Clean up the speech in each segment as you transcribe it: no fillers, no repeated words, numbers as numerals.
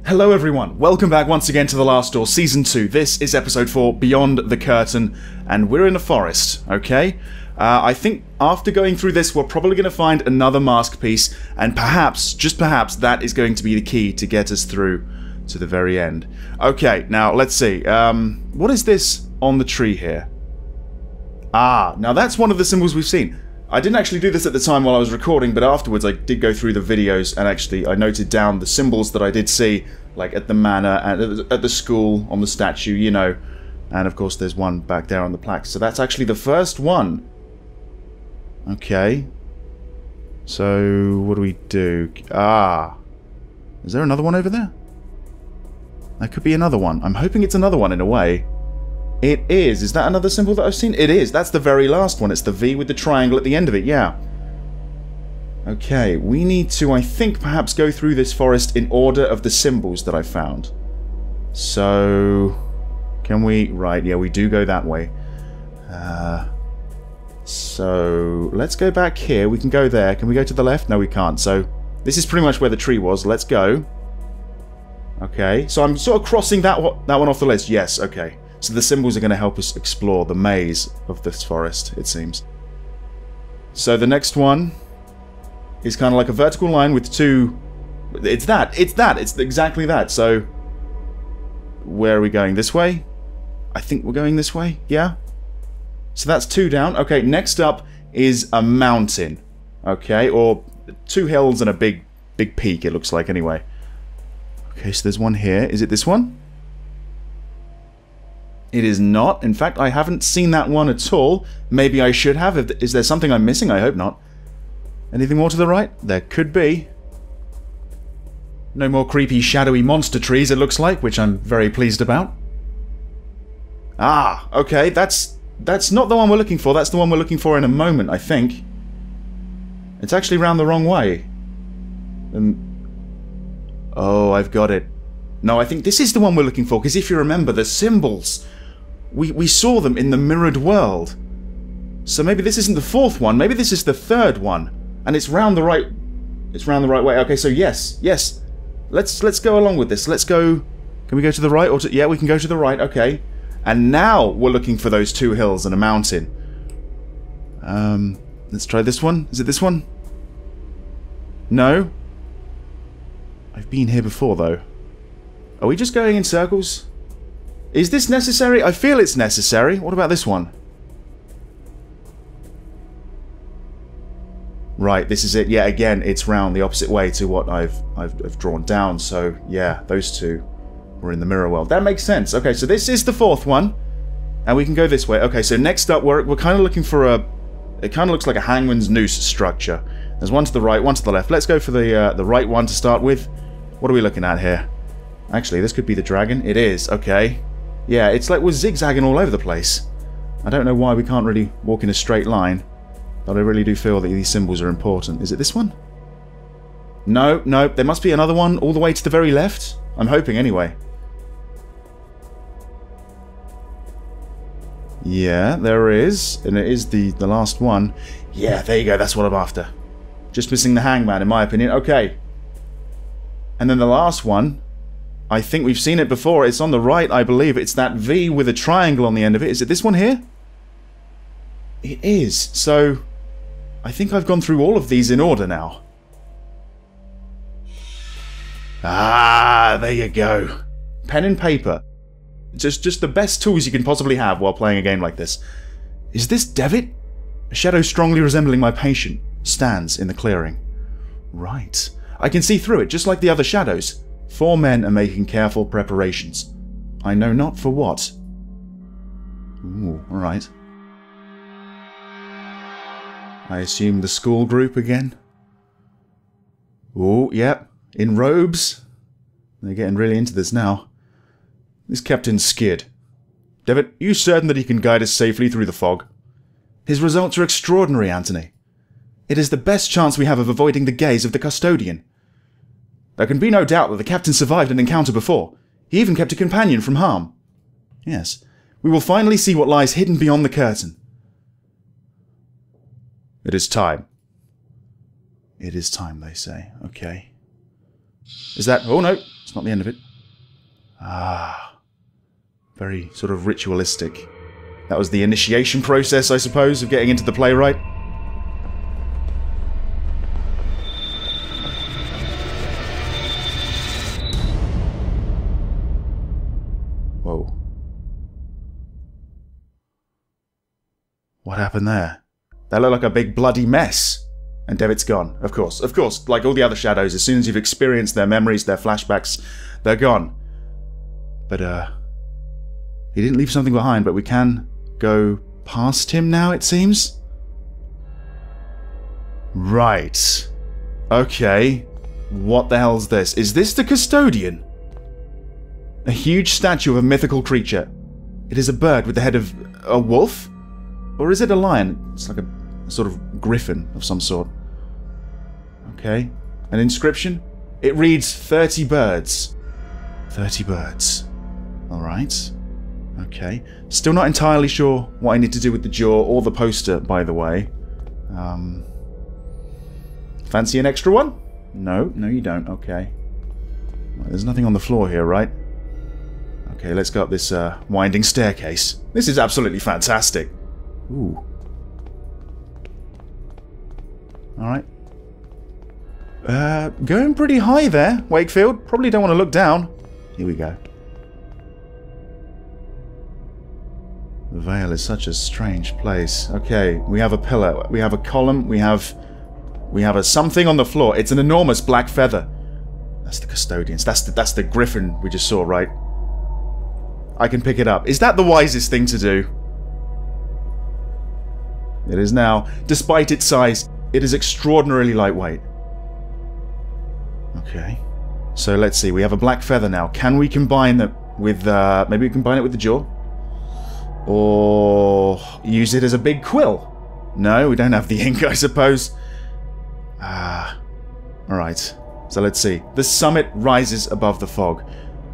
Hello everyone, welcome back once again to The Last Door Season 2. This is Episode 4, Beyond the Curtain, and we're in a forest, okay? I think after going through this, we're probably going to find another mask piece, and perhaps, just perhaps, that is going to be the key to get us through to the very end. Okay, now let's see. What is this on the tree here? Ah, now that's one of the symbols we've seen. I didn't actually do this at the time while I was recording, but afterwards I did go through the videos and actually I noted down the symbols that I did see, like at the manor and at the school, on the statue, you know. And of course there's one back there on the plaque. So that's actually the first one. Okay. So, what do we do? Ah. Is there another one over there? That could be another one. I'm hoping it's another one in a way. It is. Is that another symbol that I've seen? It is. That's the very last one. It's the V with the triangle at the end of it, yeah. Okay, we need to, I think, perhaps go through this forest in order of the symbols that I found. So, can we... Right, yeah, we do go that way. So, let's go back here. We can go there. Can we go to the left? No, we can't. So, this is pretty much where the tree was. Let's go. Okay, so I'm sort of crossing that one off the list. Yes, okay. So the symbols are going to help us explore the maze of this forest, it seems. So the next one is kind of like a vertical line with two... It's exactly that. So where are we going? This way? I think we're going this way, yeah? So that's two down. Okay, next up is a mountain. Okay, or two hills and a big peak, it looks like anyway. Okay, so there's one here. Is it this one? It is not. In fact, I haven't seen that one at all. Maybe I should have. Is there something I'm missing? I hope not. Anything more to the right? There could be. No more creepy, shadowy monster trees, it looks like, which I'm very pleased about. Ah, okay. That's not the one we're looking for. That's the one we're looking for in a moment, I think. It's actually round the wrong way. Oh, I've got it. No, I think this is the one we're looking for, because if you remember, the symbols... We saw them in the mirrored world. So maybe this isn't the fourth one, maybe this is the third one. And it's round the right... It's round the right way. Okay, so yes. Let's go along with this. Let's go... Can we go to the right? Or to, yeah, we can go to the right, okay. And now we're looking for those two hills and a mountain. Let's try this one. Is it this one? No? I've been here before, though. Are we just going in circles? Is this necessary? I feel it's necessary. What about this one? Right, this is it. Yeah, again, it's round the opposite way to what I've drawn down. So, yeah, those two were in the mirror world. That makes sense. Okay, so this is the fourth one. And we can go this way. Okay, so next up, we're kind of looking for a... It kind of looks like a hangman's noose structure. There's one to the right, one to the left. Let's go for the right one to start with. What are we looking at here? Actually, this could be the dragon. It is, okay. Yeah, it's like we're zigzagging all over the place. I don't know why we can't really walk in a straight line, but I really do feel that these symbols are important. Is it this one? No, there must be another one all the way to the very left. I'm hoping anyway. Yeah, there is, and it is the last one. Yeah, there you go, that's what I'm after. Just missing the hangman, in my opinion. Okay. And then the last one... I think we've seen it before. It's on the right, I believe. It's that V with a triangle on the end of it. Is it this one here? It is. So, I think I've gone through all of these in order now. Ah, there you go. Pen and paper. Just the best tools you can possibly have while playing a game like this. Is this Devitt? A shadow strongly resembling my patient stands in the clearing. Right. I can see through it, just like the other shadows. 4 men are making careful preparations. I know not for what. Ooh, alright. I assume the school group again? Ooh, yep. In robes. They're getting really into this now. This Captain Skid. Devitt, are you certain that he can guide us safely through the fog? His results are extraordinary, Anthony. It is the best chance we have of avoiding the gaze of the custodian. There can be no doubt that the captain survived an encounter before. He even kept a companion from harm. Yes, we will finally see what lies hidden beyond the curtain. It is time. It is time, they say. Okay. Is that... Oh, no. It's not the end of it. Ah. Very sort of ritualistic. That was the initiation process, I suppose, of getting into the playwright. Whoa. What happened there? That looked like a big bloody mess. And Devitt's gone. Of course, like all the other shadows, as soon as you've experienced their memories, their flashbacks, they're gone. But, he didn't leave something behind, but we can go past him now, it seems? Right. Okay. What the hell's this? Is this the custodian? A huge statue of a mythical creature. It is a bird with the head of a wolf? Or is it a lion? It's like a sort of griffin of some sort. Okay. An inscription? It reads 30 birds. 30 birds. Alright. Okay. Still not entirely sure what I need to do with the jaw or the poster, by the way. Fancy an extra one? No, you don't. Okay. Well, there's nothing on the floor here, right? Okay, let's go up this winding staircase. This is absolutely fantastic. Ooh. Alright. Going pretty high there, Wakefield. Probably don't want to look down. Here we go. The Veil is such a strange place. Okay, we have a pillar, we have a column, we have a something on the floor. It's an enormous black feather. That's the custodians. That's the griffin we just saw, right? I can pick it up. Is that the wisest thing to do? It is now. Despite its size, it is extraordinarily lightweight. Okay. So let's see. We have a black feather now. Can we combine that with... maybe we combine it with the jaw? Or use it as a big quill? No, we don't have the ink, I suppose. Alright. So let's see. The summit rises above the fog.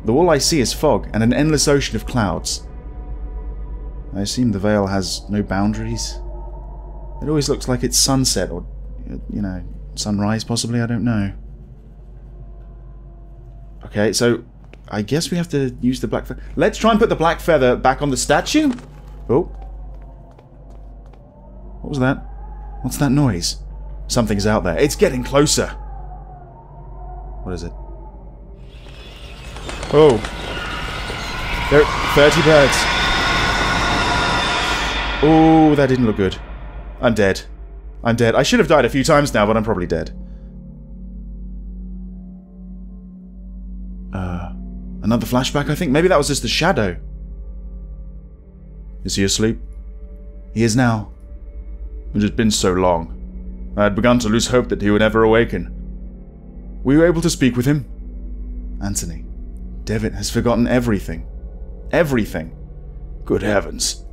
All I see is fog and an endless ocean of clouds. I assume the Veil has no boundaries. It always looks like it's sunset or, you know, sunrise possibly, I don't know. Okay, so I guess we have to use the black feather. Let's try and put the black feather back on the statue. Oh. What was that? What's that noise? Something's out there. It's getting closer. What is it? Oh. There are 30 birds. Oh, that didn't look good. I'm dead. I'm dead. I should have died a few times now, but I'm probably dead. Another flashback, I think? Maybe that was just the shadow. Is he asleep? He is now. It has been so long. I had begun to lose hope that he would ever awaken. Were you able to speak with him? Anthony, Devitt has forgotten everything. Everything. Good heavens.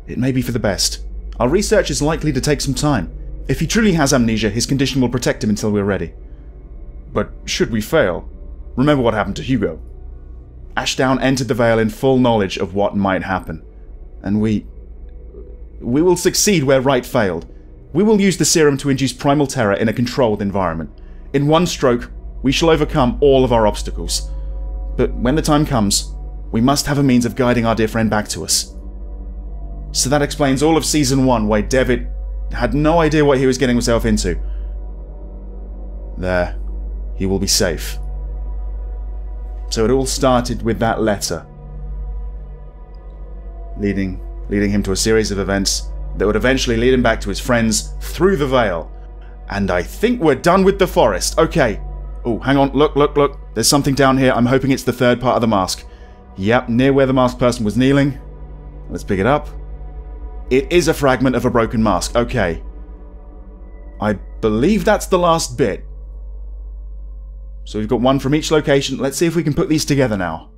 It may be for the best. Our research is likely to take some time. If he truly has amnesia, his condition will protect him until we're ready. But should we fail, remember what happened to Hugo. Ashdown entered the Veil in full knowledge of what might happen. And we will succeed where Wright failed. We will use the serum to induce primal terror in a controlled environment. In one stroke, we shall overcome all of our obstacles. But when the time comes, we must have a means of guiding our dear friend back to us. So that explains all of Season 1, where Devitt had no idea what he was getting himself into. There. He will be safe. So it all started with that letter. Leading him to a series of events that would eventually lead him back to his friends through the Veil. And I think we're done with the forest. Okay. Oh, hang on. Look. There's something down here. I'm hoping it's the third part of the mask. Yep, near where the masked person was kneeling. Let's pick it up. It is a fragment of a broken mask. Okay. I believe that's the last bit. So we've got one from each location. Let's see if we can put these together now.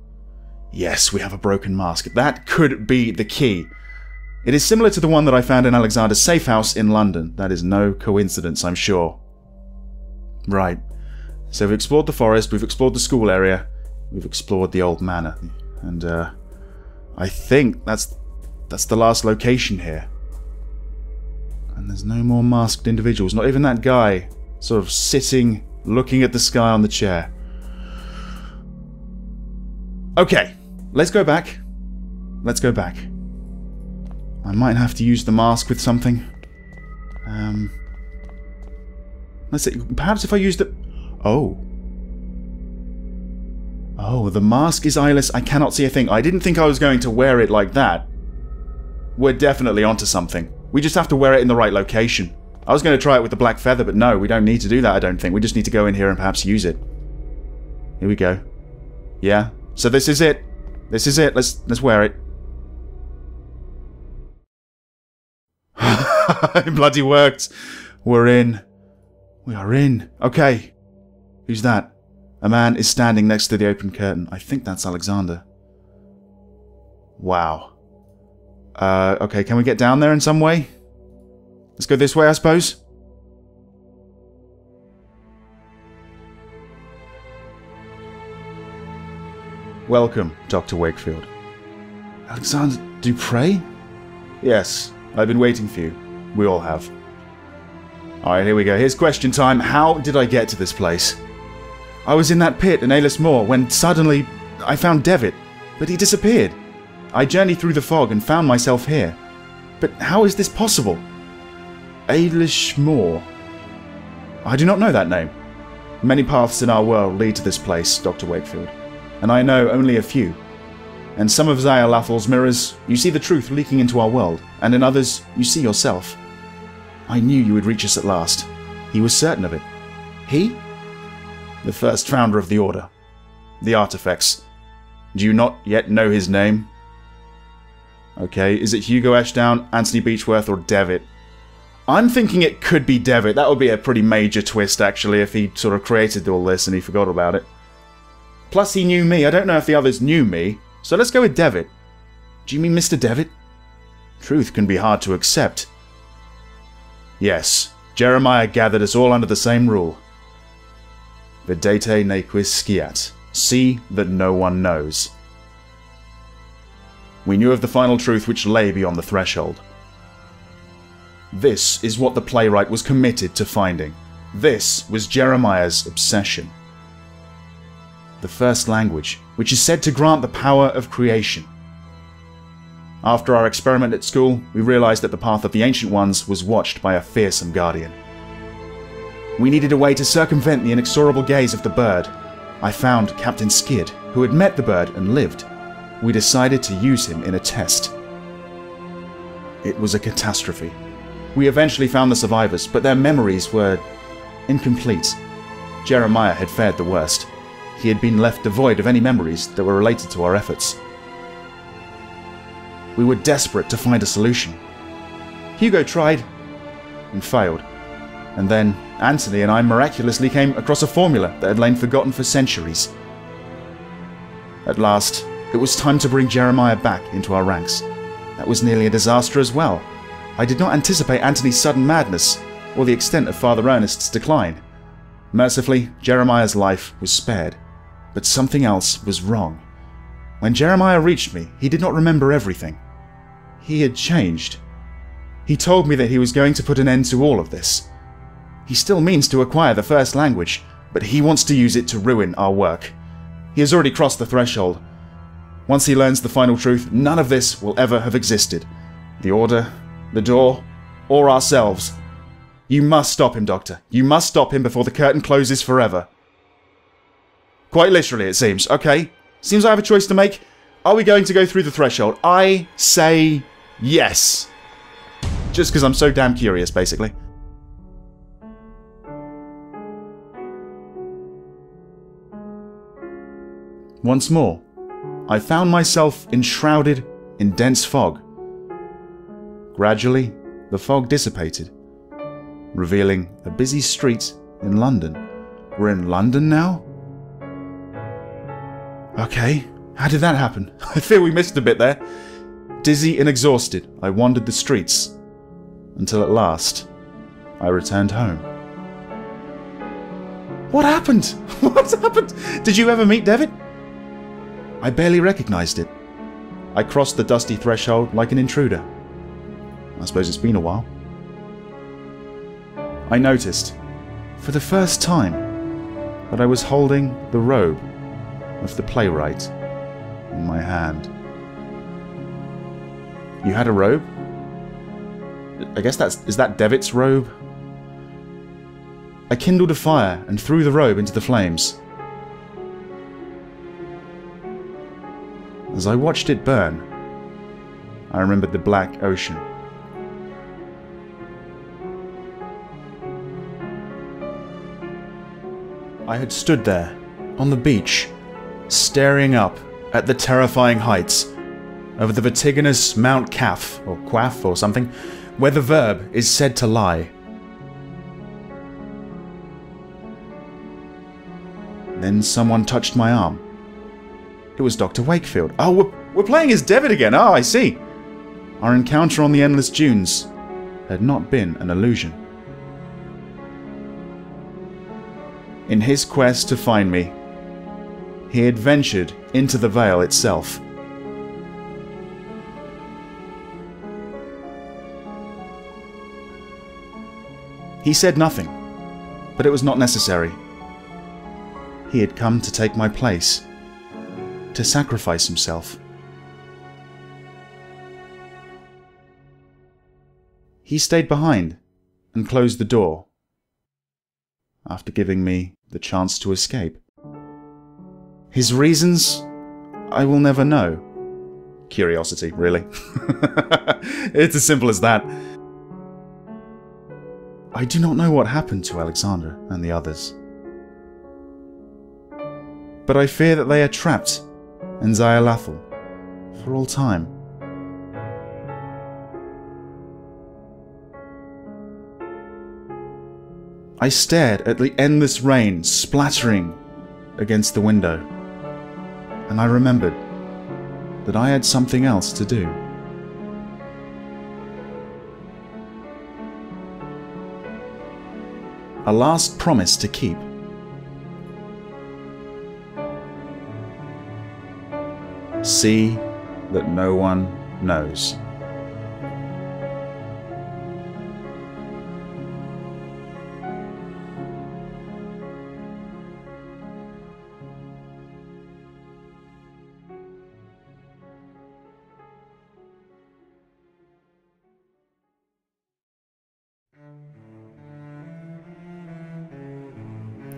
Yes, we have a broken mask. That could be the key. It is similar to the one that I found in Alexander's safe house in London. That is no coincidence, I'm sure. Right. So we've explored the forest, we've explored the school area, we've explored the old manor. And, I think that's the last location here. And there's no more masked individuals. Not even that guy, sort of sitting, looking at the sky on the chair. Okay, let's go back. Let's go back. I might have to use the mask with something. Let's see. Perhaps if I use the... Oh. Oh, the mask is eyeless. I cannot see a thing. I didn't think I was going to wear it like that. We're definitely onto something. We just have to wear it in the right location. I was going to try it with the black feather, but no, we don't need to do that, I don't think. We just need to go in here and perhaps use it. Here we go. Yeah. So this is it. This is it. Let's wear it. It bloody worked. We're in. We are in. Okay. Who's that? A man is standing next to the open curtain. I think that's Alexander. Wow. Okay, can we get down there in some way? Let's go this way, I suppose. Welcome, Doctor Wakefield. Alexandre Du Pre? Yes, I've been waiting for you. We all have. Alright, here we go. Here's question time. How did I get to this place? I was in that pit in Ayless Moor when suddenly I found Devitt, but he disappeared. I journeyed through the fog and found myself here. But how is this possible? Ayless Moor. I do not know that name. Many paths in our world lead to this place, Dr. Wakefield, and I know only a few. In some of Zayal-Lathal's mirrors, you see the truth leaking into our world, and in others, you see yourself. I knew you would reach us at last. He was certain of it. He? The first founder of the Order. The artifacts. Do you not yet know his name? Okay, is it Hugo Ashdown, Anthony Beechworth, or Devitt? I'm thinking it could be Devitt. That would be a pretty major twist, actually, if he sort of created all this and he forgot about it. Plus, he knew me. I don't know if the others knew me, so let's go with Devitt. Do you mean Mr. Devitt? Truth can be hard to accept. Yes, Jeremiah gathered us all under the same rule. Videte nequis sciat. See that no one knows. We knew of the final truth which lay beyond the threshold. This is what the playwright was committed to finding. This was Jeremiah's obsession. The first language, which is said to grant the power of creation. After our experiment at school, we realized that the path of the Ancient Ones was watched by a fearsome guardian. We needed a way to circumvent the inexorable gaze of the bird. I found Captain Skid, who had met the bird and lived. We decided to use him in a test. It was a catastrophe. We eventually found the survivors, but their memories were incomplete. Jeremiah had fared the worst. He had been left devoid of any memories that were related to our efforts. We were desperate to find a solution. Hugo tried and failed. And then Anthony and I miraculously came across a formula that had lain forgotten for centuries. At last, it was time to bring Jeremiah back into our ranks. That was nearly a disaster as well. I did not anticipate Anthony's sudden madness, or the extent of Father Ernest's decline. Mercifully, Jeremiah's life was spared, but something else was wrong. When Jeremiah reached me, he did not remember everything. He had changed. He told me that he was going to put an end to all of this. He still means to acquire the first language, but he wants to use it to ruin our work. He has already crossed the threshold. Once he learns the final truth, none of this will ever have existed. The Order, the door, or ourselves. You must stop him, Doctor. You must stop him before the curtain closes forever. Quite literally, it seems. Okay, seems I have a choice to make. Are we going to go through the threshold? I say yes. Just because I'm so damn curious, basically. Once more, I found myself enshrouded in dense fog. Gradually, the fog dissipated, revealing a busy street in London. We're in London now? Okay, how did that happen? I feel we missed a bit there. Dizzy and exhausted, I wandered the streets, until at last, I returned home. What happened? What happened? Did you ever meet Devitt? I barely recognized it. I crossed the dusty threshold like an intruder. I suppose it's been a while. I noticed, for the first time, that I was holding the robe of the playwright. on my hand. You had a robe? I guess is that Devitt's robe? I kindled a fire and threw the robe into the flames. As I watched it burn, I remembered the black ocean. I had stood there, on the beach, staring up at the terrifying heights over the vertiginous Mount Qaf, or Quaff or something, where the verb is said to lie. Then someone touched my arm. It was Doctor Wakefield. Oh, we're playing as Devitt again. Oh, I see. Our encounter on the endless dunes had not been an illusion. In his quest to find me, he had ventured into the veil itself. He said nothing, but it was not necessary. He had come to take my place, to sacrifice himself. He stayed behind and closed the door, after giving me the chance to escape. His reasons, I will never know. Curiosity, really. It's as simple as that. I do not know what happened to Alexandre and the others. But I fear that they are trapped in Zyalathal for all time. I stared at the endless rain splattering against the window, and I remembered that I had something else to do. A last promise to keep. See that no one knows.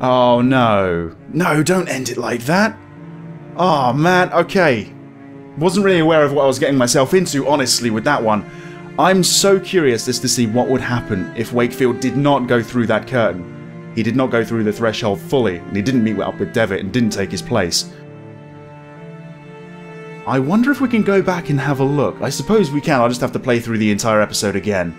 Oh no. No, don't end it like that. Oh man, okay. Wasn't really aware of what I was getting myself into, honestly, with that one. I'm so curious as to see what would happen if Wakefield did not go through that curtain. He did not go through the threshold fully, and he didn't meet up with Devitt and didn't take his place. I wonder if we can go back and have a look. I suppose we can, I'll just have to play through the entire episode again.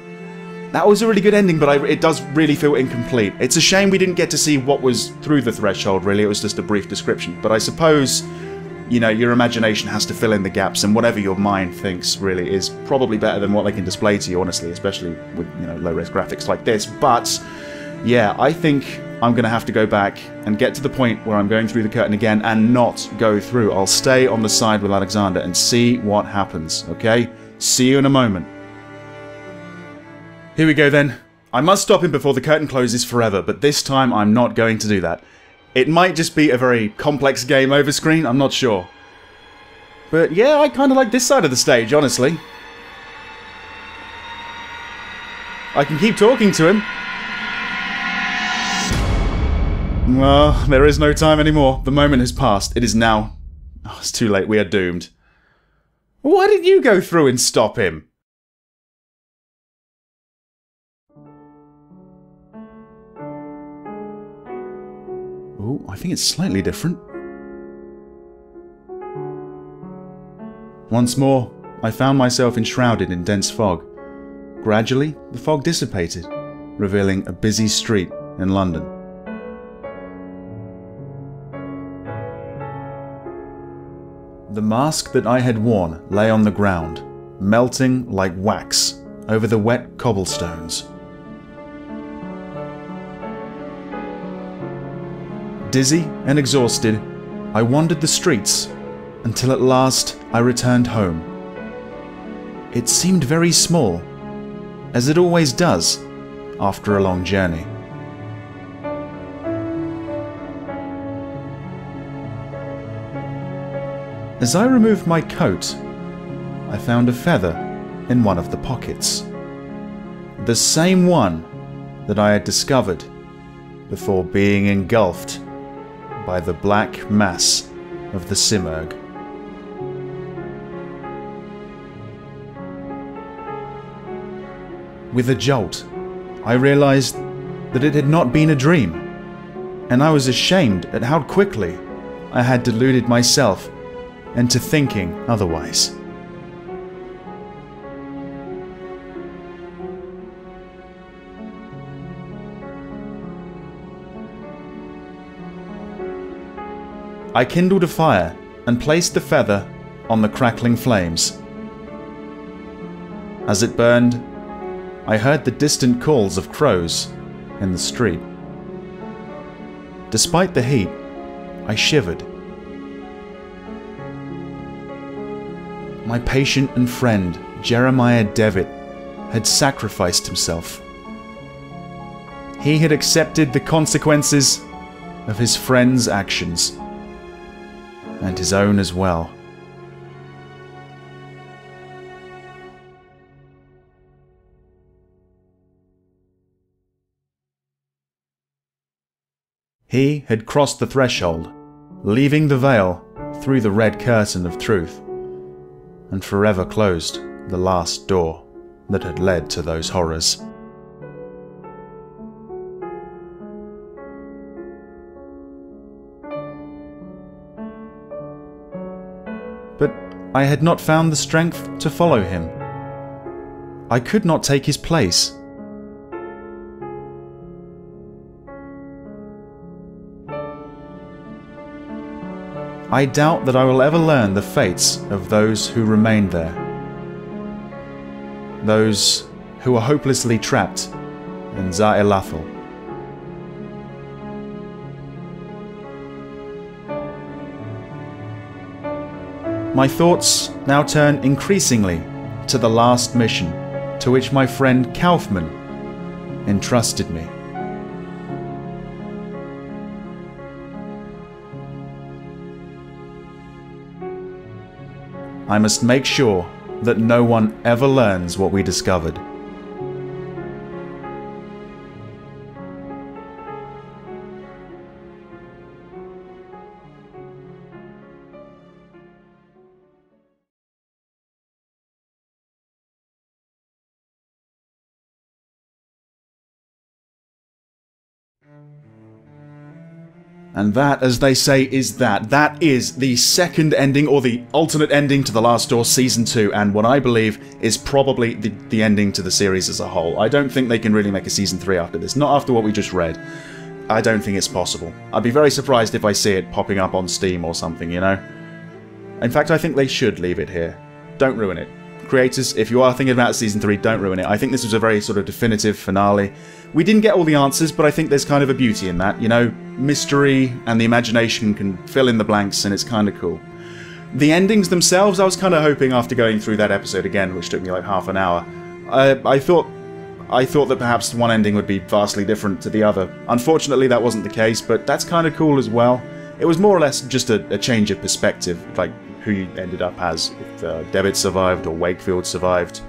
That was a really good ending, but it does really feel incomplete. It's a shame we didn't get to see what was through the threshold, really. It was just a brief description. But I suppose, you know, your imagination has to fill in the gaps, and whatever your mind thinks, really, is probably better than what they can display to you, honestly, especially with, you know, low-res graphics like this. But, yeah, I think I'm going to have to go back and get to the point where I'm going through the curtain again and not go through. I'll stay on the side with Alexandre and see what happens, okay? See you in a moment. Here we go then. I must stop him before the curtain closes forever, but this time I'm not going to do that. It might just be a very complex game over screen, I'm not sure. But yeah, I kind of like this side of the stage, honestly. I can keep talking to him. Well, there is no time anymore. The moment has passed. It is now... Oh, it's too late. We are doomed. Why did you go through and stop him? Oh, I think it's slightly different. Once more, I found myself enshrouded in dense fog. Gradually, the fog dissipated, revealing a busy street in London. The mask that I had worn lay on the ground, melting like wax over the wet cobblestones. Dizzy and exhausted, I wandered the streets until at last I returned home. It seemed very small, as it always does after a long journey. As I removed my coat, I found a feather in one of the pockets. The same one that I had discovered before being engulfed by the black mass of the Simurgh. With a jolt, I realized that it had not been a dream, and I was ashamed at how quickly I had deluded myself into thinking otherwise. I kindled a fire and placed the feather on the crackling flames. As it burned, I heard the distant calls of crows in the street. Despite the heat, I shivered. My patient and friend, Jeremiah Devitt, had sacrificed himself. He had accepted the consequences of his friend's actions, and his own as well. He had crossed the threshold, leaving the veil through the red curtain of truth, and forever closed the last door that had led to those horrors. But I had not found the strength to follow him. I could not take his place. I doubt that I will ever learn the fates of those who remained there. Those who are hopelessly trapped in Za'ilathal. My thoughts now turn increasingly to the last mission to which my friend Kaufman entrusted me. I must make sure that no one ever learns what we discovered. And that, as they say, is that. That is the second ending, or the alternate ending to The Last Door Season 2, and what I believe is probably the ending to the series as a whole. I don't think they can really make a Season 3 after this, not after what we just read. I don't think it's possible. I'd be very surprised if I see it popping up on Steam or something, you know? In fact, I think they should leave it here. Don't ruin it. Creators, if you are thinking about Season 3, don't ruin it. I think this was a very sort of definitive finale. We didn't get all the answers, but I think there's kind of a beauty in that, you know? Mystery and the imagination can fill in the blanks, and it's kind of cool. The endings themselves, I was kind of hoping after going through that episode again, which took me like half an hour, I thought that perhaps one ending would be vastly different to the other. Unfortunately, that wasn't the case, but that's kind of cool as well. It was more or less just a change of perspective, like who you ended up as, if Devitt survived or Wakefield survived.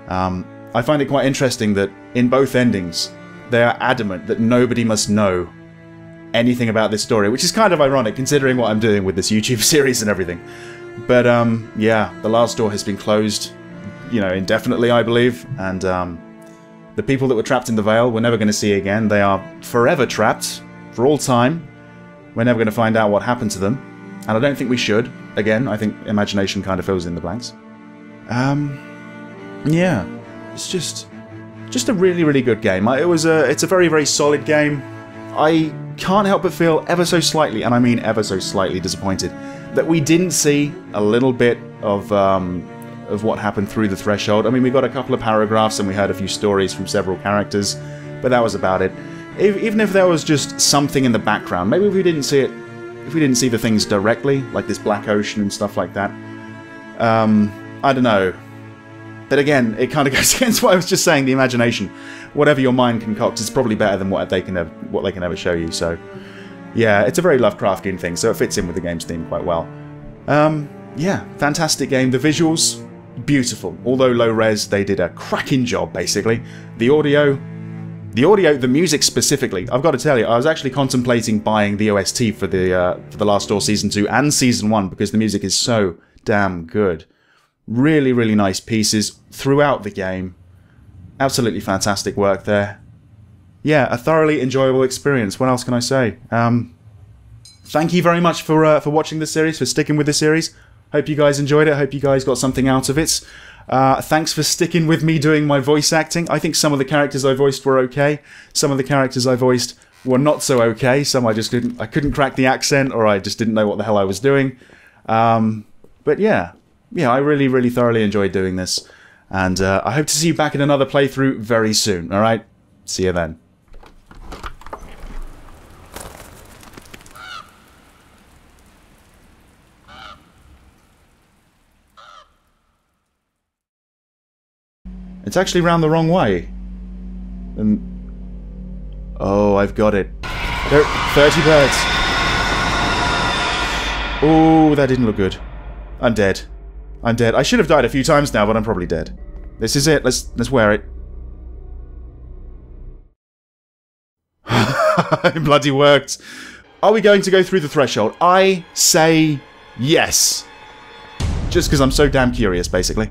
I find it quite interesting that in both endings, they are adamant that nobody must know anything about this story, which is kind of ironic considering what I'm doing with this YouTube series and everything. But yeah, The Last Door has been closed, you know, indefinitely, I believe, and the people that were trapped in the Veil we're never going to see again. They are forever trapped, for all time. We're never going to find out what happened to them, and I don't think we should. Again, I think imagination kind of fills in the blanks. Yeah, it's just a really, really good game. It's a very, very solid game. I can't help but feel ever so slightly, and I mean ever so slightly, disappointed that we didn't see a little bit of what happened through the threshold. I mean, we got a couple of paragraphs and we heard a few stories from several characters, but that was about it. Even if there was just something in the background, maybe if we didn't see it, if we didn't see the things directly, like this black ocean and stuff like that, I don't know. But again, it kind of goes against what I was just saying, the imagination. Whatever your mind concocts is probably better than what they can ever show you. So, yeah, it's a very Lovecraftian thing, so it fits in with the game's theme quite well. yeah, fantastic game. The visuals, beautiful. Although low res, they did a cracking job, basically. The audio, the music specifically. I've got to tell you, I was actually contemplating buying the OST for the Last Door Season 2 and Season 1 because the music is so damn good. Really, really nice pieces throughout the game. Absolutely fantastic work there. Yeah, a thoroughly enjoyable experience. What else can I say? Thank you very much for watching this series, for sticking with the series. Hope you guys enjoyed it. Hope you guys got something out of it. Thanks for sticking with me doing my voice acting. I think some of the characters I voiced were okay. Some of the characters I voiced were not so okay. Some I couldn't crack the accent, or I just didn't know what the hell I was doing. But yeah, I really, really thoroughly enjoyed doing this. And I hope to see you back in another playthrough very soon, alright? See you then. It's actually round the wrong way. And oh, I've got it. There, 30 birds. Oh, that didn't look good. I'm dead. I'm dead. I should have died a few times now, but I'm probably dead. This is it. Let's wear it. It bloody worked. Are we going to go through the threshold? I say yes. Just because I'm so damn curious, basically.